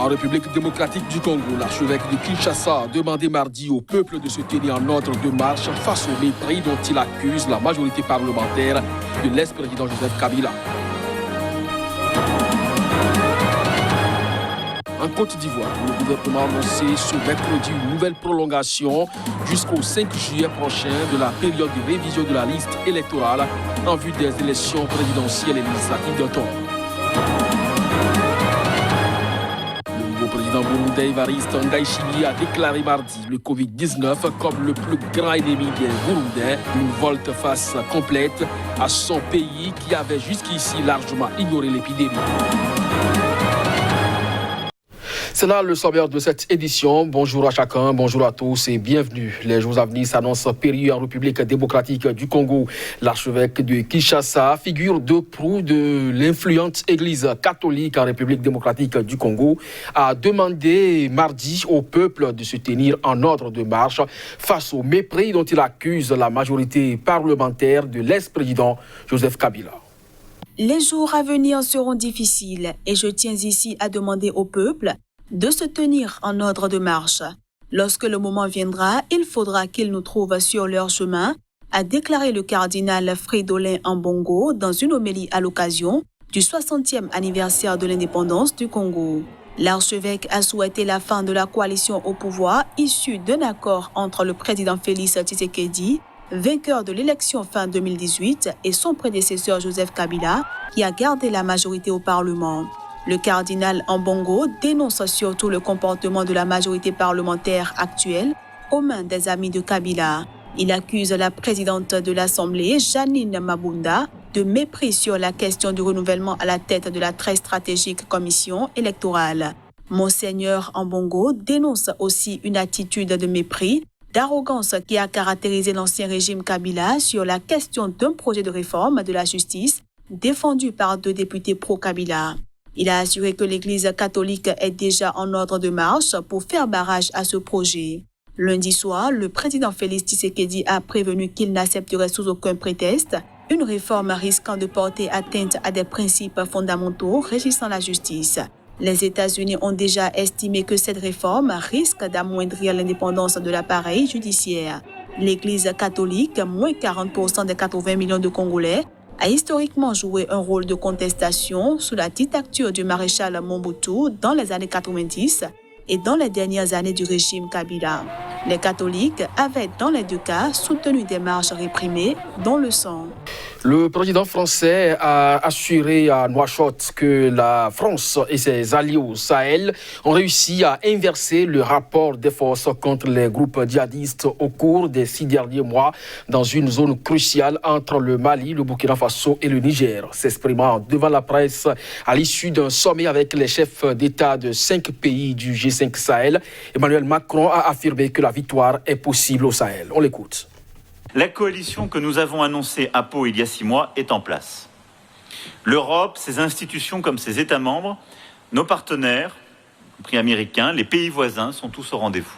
En République démocratique du Congo, l'archevêque de Kinshasa a demandé mardi au peuple de se tenir en ordre de marche face au mépris dont il accuse la majorité parlementaire de l'ex-président Joseph Kabila. En Côte d'Ivoire, le gouvernement a annoncé ce mercredi une nouvelle prolongation jusqu'au 5 juillet prochain de la période de révision de la liste électorale en vue des élections présidentielles et législatives d'automne. Le nouveau président burundais Evariste Ndayishimiye a déclaré mardi le Covid-19 comme le plus grand ennemi des Burundais, une volte-face complète à son pays qui avait jusqu'ici largement ignoré l'épidémie. C'est là le sommaire de cette édition. Bonjour à chacun, bonjour à tous et bienvenue. Les jours à venir s'annoncent périlleux en République démocratique du Congo. L'archevêque de Kinshasa, figure de proue de l'influente église catholique en République démocratique du Congo, a demandé mardi au peuple de se tenir en ordre de marche face au mépris dont il accuse la majorité parlementaire de l'ex-président Joseph Kabila. Les jours à venir seront difficiles et je tiens ici à demander au peuple de se tenir en ordre de marche. Lorsque le moment viendra, il faudra qu'ils nous trouvent sur leur chemin, a déclaré le cardinal Fridolin Ambongo dans une homélie à l'occasion du 60e anniversaire de l'indépendance du Congo. L'archevêque a souhaité la fin de la coalition au pouvoir issue d'un accord entre le président Félix Tshisekedi, vainqueur de l'élection fin 2018, et son prédécesseur Joseph Kabila, qui a gardé la majorité au Parlement. Le cardinal Ambongo dénonce surtout le comportement de la majorité parlementaire actuelle aux mains des amis de Kabila. Il accuse la présidente de l'Assemblée, Janine Mabunda, de mépris sur la question du renouvellement à la tête de la très stratégique commission électorale. Monseigneur Ambongo dénonce aussi une attitude de mépris, d'arrogance qui a caractérisé l'ancien régime Kabila sur la question d'un projet de réforme de la justice défendu par 2 députés pro-Kabila. Il a assuré que l'Église catholique est déjà en ordre de marche pour faire barrage à ce projet. Lundi soir, le président Félix Tshisekedi a prévenu qu'il n'accepterait sous aucun prétexte une réforme risquant de porter atteinte à des principes fondamentaux régissant la justice. Les États-Unis ont déjà estimé que cette réforme risque d'amoindrir l'indépendance de l'appareil judiciaire. L'Église catholique, moins 40% des 80 millions de Congolais, a historiquement joué un rôle de contestation sous la dictature du maréchal Mobutu dans les années 90 et dans les dernières années du régime Kabila. Les catholiques avaient dans les 2 cas soutenu des marches réprimées dans le sang. Le président français a assuré à Nouakchott que la France et ses alliés au Sahel ont réussi à inverser le rapport des forces contre les groupes djihadistes au cours des 6 derniers mois dans une zone cruciale entre le Mali, le Burkina Faso et le Niger. S'exprimant devant la presse à l'issue d'un sommet avec les chefs d'État de 5 pays du G5 Sahel, Emmanuel Macron a affirmé que la victoire est possible au Sahel. On l'écoute. La coalition que nous avons annoncée à Pau il y a 6 mois est en place. L'Europe, ses institutions comme ses États membres, nos partenaires, y compris américains, les pays voisins, sont tous au rendez-vous.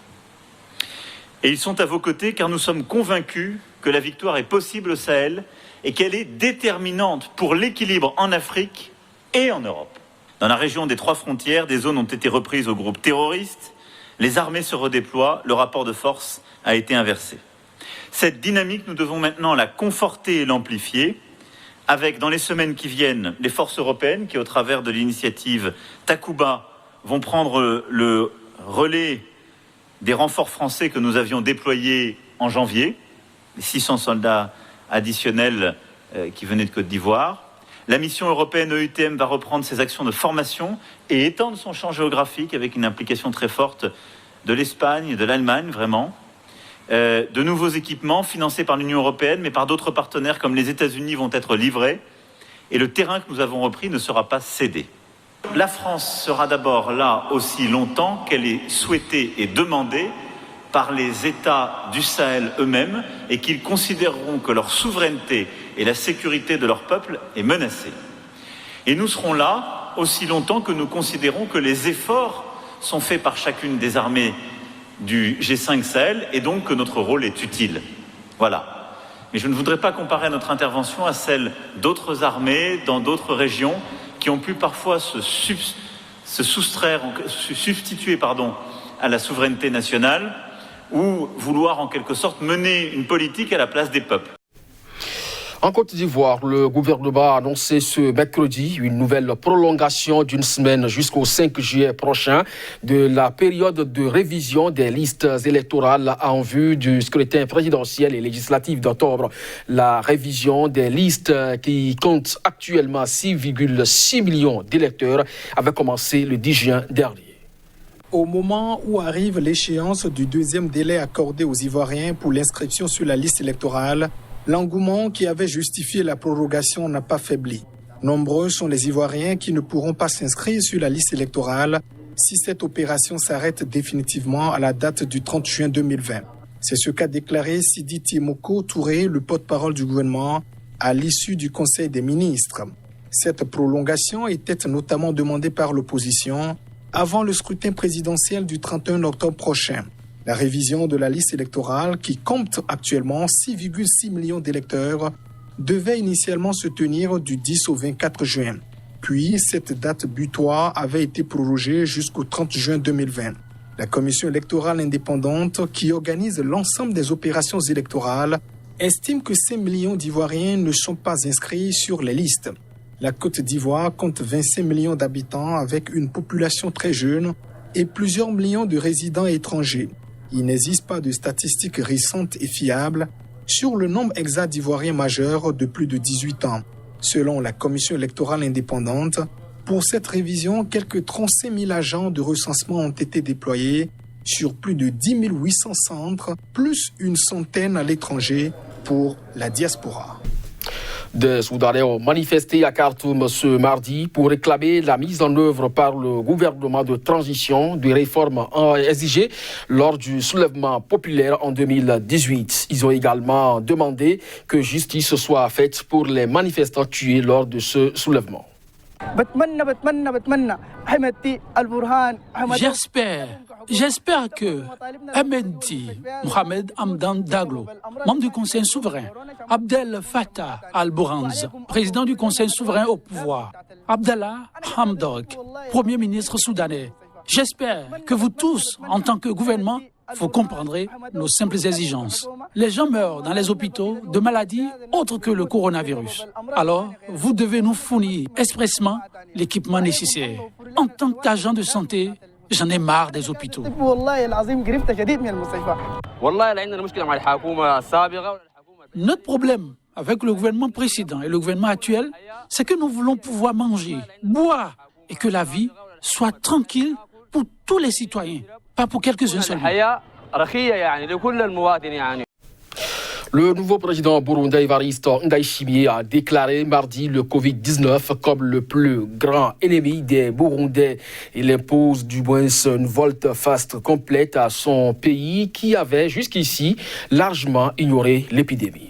Et ils sont à vos côtés car nous sommes convaincus que la victoire est possible au Sahel et qu'elle est déterminante pour l'équilibre en Afrique et en Europe. Dans la région des 3 frontières, des zones ont été reprises aux groupes terroristes, les armées se redéploient, le rapport de force a été inversé. Cette dynamique, nous devons maintenant la conforter et l'amplifier avec, dans les semaines qui viennent, les forces européennes qui, au travers de l'initiative Takuba, vont prendre le relais des renforts français que nous avions déployés en janvier, les 600 soldats additionnels qui venaient de Côte d'Ivoire. La mission européenne EUTM va reprendre ses actions de formation et étendre son champ géographique avec une implication très forte de l'Espagne et de l'Allemagne, vraiment. De nouveaux équipements financés par l'Union européenne, mais par d'autres partenaires comme les États-Unis vont être livrés. Et le terrain que nous avons repris ne sera pas cédé. La France sera d'abord là aussi longtemps qu'elle est souhaitée et demandée par les États du Sahel eux-mêmes et qu'ils considéreront que leur souveraineté et la sécurité de leur peuple est menacée. Et nous serons là aussi longtemps que nous considérons que les efforts sont faits par chacune des armées du G5 Sahel et donc que notre rôle est utile. Voilà. Mais je ne voudrais pas comparer notre intervention à celle d'autres armées dans d'autres régions qui ont pu parfois se substituer à la souveraineté nationale ou vouloir en quelque sorte mener une politique à la place des peuples. En Côte d'Ivoire, le gouvernement a annoncé ce mercredi une nouvelle prolongation d'une semaine jusqu'au 5 juillet prochain de la période de révision des listes électorales en vue du scrutin présidentiel et législatif d'octobre. La révision des listes qui compte actuellement 6,6 millions d'électeurs avait commencé le 10 juin dernier. Au moment où arrive l'échéance du deuxième délai accordé aux Ivoiriens pour l'inscription sur la liste électorale, l'engouement qui avait justifié la prorogation n'a pas faibli. Nombreux sont les Ivoiriens qui ne pourront pas s'inscrire sur la liste électorale si cette opération s'arrête définitivement à la date du 30 juin 2020. C'est ce qu'a déclaré Sidi Timoko Touré, le porte-parole du gouvernement, à l'issue du Conseil des ministres. Cette prolongation était notamment demandée par l'opposition avant le scrutin présidentiel du 31 octobre prochain. La révision de la liste électorale, qui compte actuellement 6,6 millions d'électeurs, devait initialement se tenir du 10 au 24 juin. Puis, cette date butoir avait été prorogée jusqu'au 30 juin 2020. La Commission électorale indépendante, qui organise l'ensemble des opérations électorales, estime que 5 millions d'Ivoiriens ne sont pas inscrits sur les listes. La Côte d'Ivoire compte 25 millions d'habitants avec une population très jeune et plusieurs millions de résidents étrangers. Il n'existe pas de statistiques récentes et fiables sur le nombre exact d'Ivoiriens majeurs de plus de 18 ans. Selon la Commission électorale indépendante, pour cette révision, quelques 35 000 agents de recensement ont été déployés sur plus de 10 800 centres, plus une centaine à l'étranger pour la diaspora. Des Soudanais ont manifesté à Khartoum ce mardi pour réclamer la mise en œuvre par le gouvernement de transition des réformes exigées lors du soulèvement populaire en 2018. Ils ont également demandé que justice soit faite pour les manifestants tués lors de ce soulèvement. J'espère que Ahmedi Mohamed Hamdan Daglo, membre du Conseil souverain, Abdel Fattah al-Burhanz, président du Conseil souverain au pouvoir, Abdallah Hamdok, Premier ministre soudanais. J'espère que vous tous, en tant que gouvernement, vous comprendrez nos simples exigences. Les gens meurent dans les hôpitaux de maladies autres que le coronavirus. Alors, vous devez nous fournir expressément l'équipement nécessaire. En tant qu'agent de santé, j'en ai marre des hôpitaux. Notre problème avec le gouvernement précédent et le gouvernement actuel, c'est que nous voulons pouvoir manger, boire et que la vie soit tranquille pour tous les citoyens, pas pour quelques-uns seulement. Le nouveau président burundais Evariste Ndayishimiye a déclaré mardi le Covid-19 comme le plus grand ennemi des Burundais. Il impose du moins une volte-face complète à son pays qui avait jusqu'ici largement ignoré l'épidémie.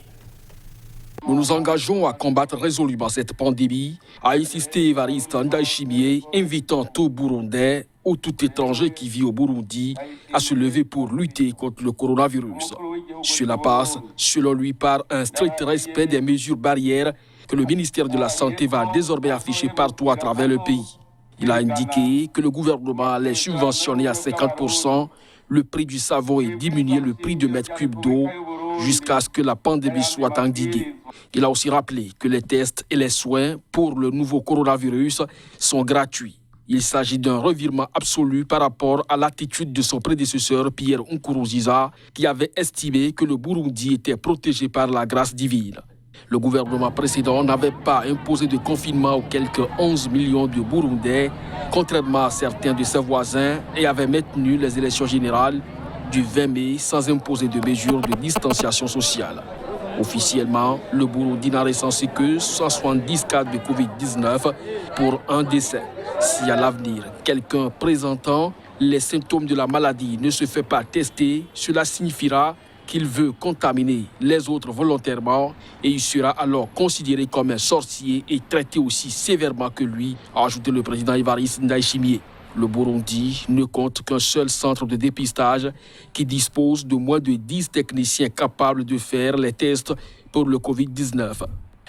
Nous nous engageons à combattre résolument cette pandémie, a insisté Evariste Ndayishimiye, invitant tout Burundais ou tout étranger qui vit au Burundi à se lever pour lutter contre le coronavirus. Cela passe, selon lui, par un strict respect des mesures barrières que le ministère de la Santé va désormais afficher partout à travers le pays. Il a indiqué que le gouvernement allait subventionner à 50% le prix du savon et diminuer le prix de mètre cube d'eau jusqu'à ce que la pandémie soit endiguée. Il a aussi rappelé que les tests et les soins pour le nouveau coronavirus sont gratuits. Il s'agit d'un revirement absolu par rapport à l'attitude de son prédécesseur Pierre Nkurunziza, qui avait estimé que le Burundi était protégé par la grâce divine. Le gouvernement précédent n'avait pas imposé de confinement aux quelques 11 millions de Burundais, contrairement à certains de ses voisins, et avait maintenu les élections générales du 20 mai sans imposer de mesures de distanciation sociale. Officiellement, le Burundi n'a recensé que 170 cas de Covid-19 pour un décès. Si à l'avenir, quelqu'un présentant les symptômes de la maladie ne se fait pas tester, cela signifiera qu'il veut contaminer les autres volontairement et il sera alors considéré comme un sorcier et traité aussi sévèrement que lui, a ajouté le président Evariste Ndayishimiye. Le Burundi ne compte qu'un seul centre de dépistage qui dispose de moins de 10 techniciens capables de faire les tests pour le Covid-19.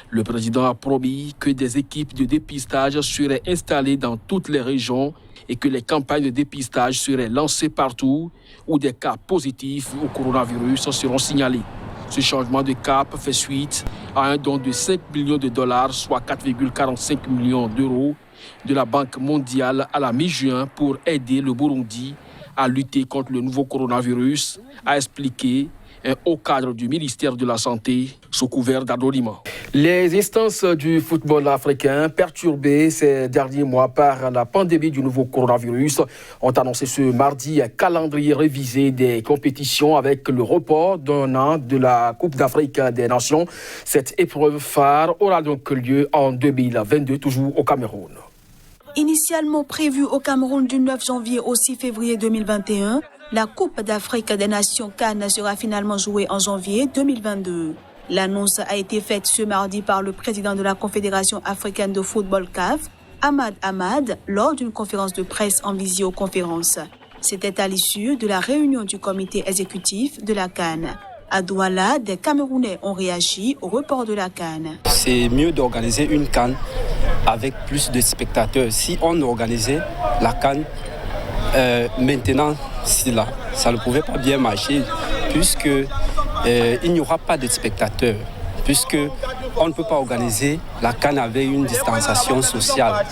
Le président a promis que des équipes de dépistage seraient installées dans toutes les régions et que les campagnes de dépistage seraient lancées partout où des cas positifs au coronavirus seront signalés. Ce changement de cap fait suite à un don de 5 millions de dollars, soit 4,45 millions d'euros, de la Banque mondiale à la mi-juin pour aider le Burundi à lutter contre le nouveau coronavirus, a expliqué un haut cadre du ministère de la Santé sous couvert d'anonymat. Les instances du football africain, perturbées ces derniers mois par la pandémie du nouveau coronavirus, ont annoncé ce mardi un calendrier révisé des compétitions avec le report d'un an de la Coupe d'Afrique des Nations. Cette épreuve phare aura donc lieu en 2022, toujours au Cameroun. Initialement prévue au Cameroun du 9 janvier au 6 février 2021, la Coupe d'Afrique des Nations CAN sera finalement jouée en janvier 2022. L'annonce a été faite ce mardi par le président de la Confédération africaine de football CAF, Ahmad Ahmad, lors d'une conférence de presse en visioconférence. C'était à l'issue de la réunion du comité exécutif de la CAN. À Douala, des Camerounais ont réagi au report de la CAN. C'est mieux d'organiser une CAN avec plus de spectateurs. Si on organisait la CAN maintenant, ça ne pouvait pas bien marcher puisque il n'y aura pas de spectateurs, puisque on ne peut pas organiser la CAN avec une distanciation sociale.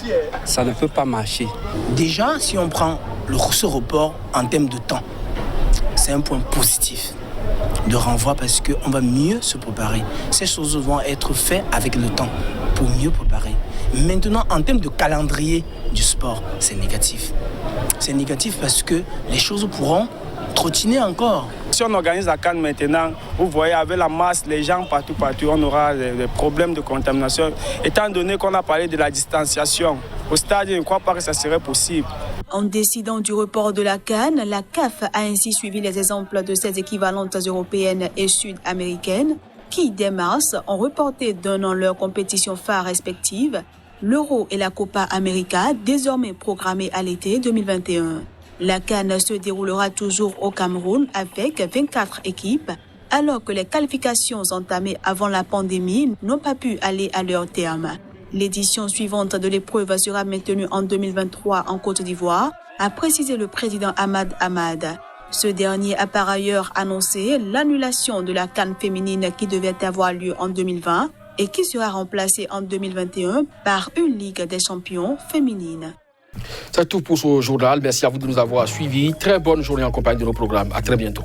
Ça ne peut pas marcher. Déjà, si on prend ce report en termes de temps, c'est un point positif de renvoi parce qu'on va mieux se préparer. Ces choses vont être faites avec le temps pour mieux préparer. Maintenant, en termes de calendrier du sport, c'est négatif. C'est négatif parce que les choses pourront trottiner encore. Si on organise la CAN maintenant, vous voyez, avec la masse, les gens partout, on aura des problèmes de contamination. Étant donné qu'on a parlé de la distanciation, au stade, je ne crois pas que ça serait possible. En décidant du report de la CAN, la CAF a ainsi suivi les exemples de ses équivalentes européennes et sud-américaines qui, dès mars, ont reporté d'un an leurs compétitions phares respectives, l'Euro et la Copa América, désormais programmées à l'été 2021. La CAN se déroulera toujours au Cameroun avec 24 équipes, alors que les qualifications entamées avant la pandémie n'ont pas pu aller à leur terme. L'édition suivante de l'épreuve sera maintenue en 2023 en Côte d'Ivoire, a précisé le président Ahmad Ahmad. Ce dernier a par ailleurs annoncé l'annulation de la CAN féminine qui devait avoir lieu en 2020 et qui sera remplacée en 2021 par une Ligue des champions féminine. C'est tout pour ce journal. Merci à vous de nous avoir suivis. Très bonne journée en compagnie de nos programmes. À très bientôt.